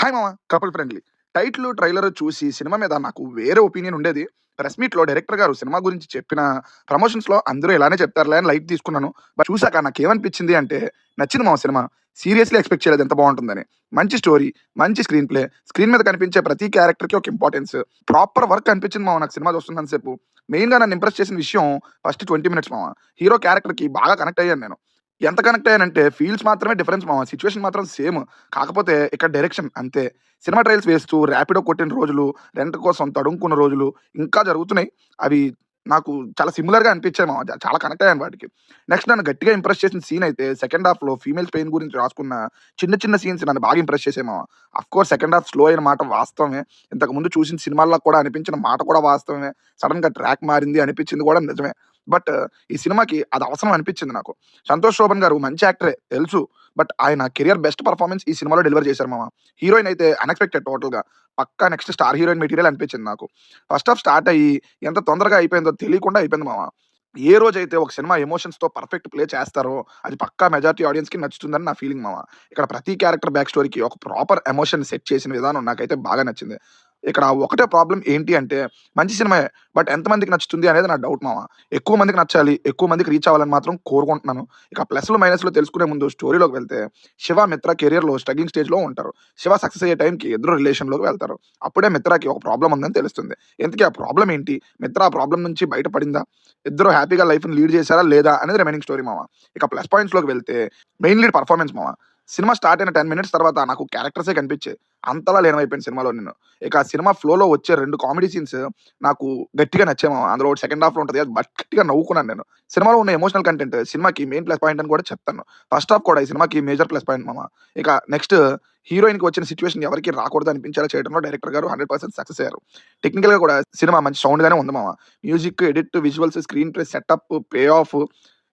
Hi మామ! Couple friendly. Title, trailer చూసి cinema మీద నాకు వేరే ఒపీనియన్ ఉండేది. ప్రెస్ మీట్‌లో డైరెక్టర్ గారు సినిమా గురించి చెప్పిన ప్రమోషన్స్‌లో అందరూ ఇలానే చెప్తారులే అని లైట్ తీసుకున్నాను. బట్ చూసాక నాకేమనిపించింది అంటే నచ్చింది మామ సినిమా. సీరియస్‌లీ ఎక్స్‌పెక్ట్ చేయలేదు ఎంత బావుంటుందని. మంచి స్టోరీ, మంచి స్క్రీన్ ప్లే, స్క్రీన్ మీద కనిపించే ప్రతి క్యారెక్టర్‌కి ఒక ఇంపార్టెన్స్, ప్రాపర్ వర్క్ అనిపించింది మామ నాకు సినిమా చూస్తున్నంత సేపు. మెయిన్‌గా నన్ను ఇంప్రెస్ చేసిన విషయం ఫస్ట్ 20 మినిట్స్ మామ. హీరో క్యారెక్టర్‌కి బాగా కనెక్ట్ అయ్యాను నేను. ఎంత కనెక్ట్ అయ్యానంటే ఫీల్స్ మాత్రమే డిఫరెన్స్ మామ. సిట్యుయేషన్ మాత్రం సేమ్. కాకపోతే ఇక్కడ డైరెక్షన్ అంతే. సినిమా ట్రయల్స్ వేస్తూ ర్యాపిడో కొట్టిన రోజులు, రెంట్ కోసం తడుముకున్న రోజులు ఇంకా జరుగుతున్నాయి. అవి నాకు చాలా సిమిలర్‌గా అనిపించాయి మామ. చాలా కనెక్ట్ అయ్యాను వాటికి. నెక్స్ట్ నన్ను గట్టిగా ఇంప్రెస్ చేసిన సీన్ అయితే సెకండ్ హాఫ్‌లో ఫీమేల్స్ పెయిన్ గురించి రాసుకున్న చిన్న చిన్న సీన్స్ నన్ను బాగా ఇంప్రెస్ చేసాయి మామ. అఫ్‌కోర్స్ సెకండ్ హాఫ్ స్లో అయిన మాట వాస్తవమే. ఇంతకుముందు చూసిన సినిమాల్లో కూడా అనిపించిన మాట కూడా వాస్తవమే. సడెన్‌గా ట్రాక్ మారింది అనిపించింది కూడా నిజమే. బట్ ఈ సినిమాకి అది అవసరం అనిపించింది నాకు. సంతోష్ శోభన్ గారు మంచి యాక్టరే తెలుసు. బట్ ఆయన కెరియర్ బెస్ట్ పెర్ఫార్మన్స్ ఈ సినిమాలో డెలివర్ చేశారు మామ. హీరోయిన్ అయితే అన్‌ఎక్స్‌పెక్టెడ్ టోటల్‌గా. పక్కా నెక్స్ట్ స్టార్ హీరోయిన్ మెటీరియల్ అనిపించింది నాకు. ఫస్ట్ హాఫ్ స్టార్ట్ అయ్యి ఎంత తొందరగా అయిపోయిందో తెలియకుండా అయిపోయింది మామ. ఏ రోజైతే ఒక సినిమా ఎమోషన్స్‌తో పర్ఫెక్ట్ ప్లే చేస్తారో అది పక్కా మెజారిటీ ఆడియన్స్‌కి నచ్చుతుందని నా ఫీలింగ్ మామ. ఇక్కడ ప్రతి క్యారెక్టర్ బ్యాక్ స్టోరీకి ఒక ప్రాపర్ ఎమోషన్ సెట్ చేసిన విధానం నాకైతే బాగా నచ్చింది. ఇక్కడ ఒకటే ప్రాబ్లమ్ ఏంటి అంటే మంచి సినిమాయే. బట్ ఎంతమందికి నచ్చుతుంది అనేది నా డౌట్ మామ. ఎక్కువ మందికి నచ్చాలి, ఎక్కువ మందికి రీచ్ అవ్వాలని మాత్రం కోరుకుంటున్నాను. ఇక ప్లస్‌లు, మైనస్‌లు తెలుసుకునే ముందు స్టోరీలోకి వెళ్తే శివ, మిత్ర కెరియర్‌లో స్ట్రగ్లింగ్ స్టేజ్‌లో ఉంటారు. శివ సక్సెస్ అయ్యే టైంకి ఇద్దరు రిలేషన్‌లోకి వెళ్తారు. అప్పుడే మిత్రకి ఒక ప్రాబ్లమ్ ఉందని తెలుస్తుంది. ఇంతకీ ఆ ప్రాబ్లమ్ ఏంటి? మిత్ర ఆ ప్రాబ్లమ్ నుంచి బయట పడిందా? ఇద్దరు హ్యాపీగా లైఫ్‌ని లీడ్ చేశారా లేదా? అనేది రిమైనింగ్ స్టోరీ మామ. ఇక ప్లస్ పాయింట్స్‌లోకి వెళ్తే మెయిన్ లీడ్ పర్ఫార్మెన్స్ మామ. సినిమా స్టార్ట్ అయిన 10 మినిట్స్ తర్వాత నాకు క్యారెక్టర్సే కనిపించాయి. అంతలా లీనమైపోయాను సినిమాలో నేను. ఇక ఆ సినిమా ఫ్లోలో వచ్చే 2 కామెడీ సీన్స్ నాకు గట్టిగా నచ్చాయి మామ. అందులో ఒకటి సెకండ్ హాఫ్‌లో ఉంటది. అది గట్టిగా నవ్వుకున్నాను నేను. సినిమాలో ఉన్న ఎమోషనల్ కంటెంట్ సినిమాకి మెయిన్ ప్లస్ పాయింట్ అని కూడా చెప్తాను. ఫస్ట్ హాఫ్ కూడా ఈ సినిమాకి మేజర్ ప్లస్ పాయింట్ మామ. ఇక నెక్స్ట్ హీరోయిన్‌కి వచ్చిన సిట్యుయేషన్ ఎవరికీ రాకూడదు అనిపించేలా చేయడంలో డైరెక్టర్ గారు 100% సక్సెస్ అయ్యారు. టెక్నికల్‌గా కూడా సినిమా మంచి సౌండ్ గానే ఉంది మామ. Music, edit, visuals, screen play, setup, pay of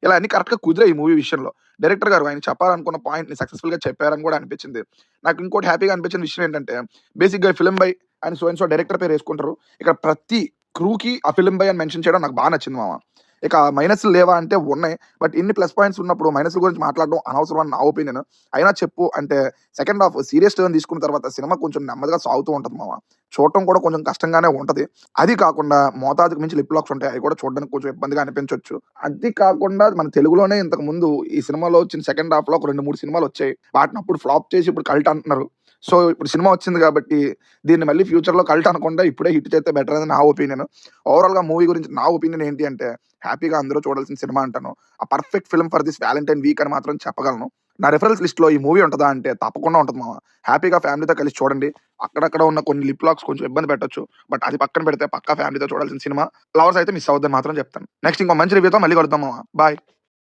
ఇలా అన్ని కరెక్ట్‌గా కుదిరాయి ఈ మూవీ విషయంలో. డైరెక్టర్ గారు ఆయన చెప్పాలనుకున్న పాయింట్‌ని సక్సెస్‌ఫుల్‌గా చెప్పారని కూడా అనిపించింది. నాకు ఇంకోటి హ్యాపీగా అనిపించిన విషయం ఏంటంటే బేసిక్‌గా film by and so and so director పేరు యేసుకుంటారు. ఇక్కడ ప్రతి క్రూకి ఆ ఫిల్మ్ బై అని మెన్షన్ చేయడం నాకు బా నచ్చింది మామ. ఇక మైనస్‌లు లేవా అంటే ఉన్నాయి. బట్ ఇన్ని ప్లస్ పాయింట్స్ ఉన్నప్పుడు మైనస్‌ల గురించి మాట్లాడడం అనవసరం అని నా ఒపీనియన్. అయినా చెప్పు అంటే సెకండ్ హాఫ్ సీరియస్ టర్న్ తీసుకున్న తర్వాత సినిమా కొంచెం నెమ్మదిగా సాగుతూ ఉంటది మామ. చూడటం కూడా కొంచెం కష్టంగానే ఉంటది. అది కాకుండా మోతాదుకు మించి లిప్ లాక్స్ ఉంటాయి. అవి కూడా చూడడానికి కొంచెం ఇబ్బందిగా అనిపించొచ్చు. అది కాకుండా మన తెలుగులోనే ఇంతకు ముందు ఈ సినిమాలో వచ్చిన సెకండ్ హాఫ్‌లో ఒక 2, 3 సినిమాలొచ్చాయి. వాటిని అప్పుడు ఫ్లాప్ చేసి ఇప్పుడు కల్ట్ అంటున్నారు. సో, ఇప్పుడు సినిమా వచ్చింది కాబట్టి దీన్ని మళ్ళీ ఫ్యూచర్‌లో కల్ట్ అనకుండా ఇప్పుడే హిట్ చేస్తే బెటర్ అని నా ఒపీనియన్. ఓవరాల్‌గా మూవీ గురించి నా ఒపీనియన్ ఏంటి అంటే హ్యాపీగా అందరూ చూడాల్సిన సినిమా అంటాను. ఆ perfect film for this Valentine week అని మాత్రం చెప్పగలను. నా రిఫరెన్స్ లిస్ట్‌లో ఈ మూవీ ఉంటదా అంటే తప్పకుండా ఉంటది మామ. హ్యాపీగా ఫ్యామిలీతో కలిసి చూడండి. అక్కడక్కడ ఉన్న కొన్ని లిప్ లాక్స్ కొంచెం ఇబ్బంది పెట్టొచ్చు. బట్ అది పక్కన పెడితే పక్కా ఫ్యామిలీతో చూడాల్సిన సినిమా. లవర్స్ అయితే మిస్ అవ్వద్దని మాత్రం చెప్తాను. నెక్స్ట్ ఇంకో మంచి రివ్యూతో మళ్ళీ కలుద్దాం మామ. బాయ్.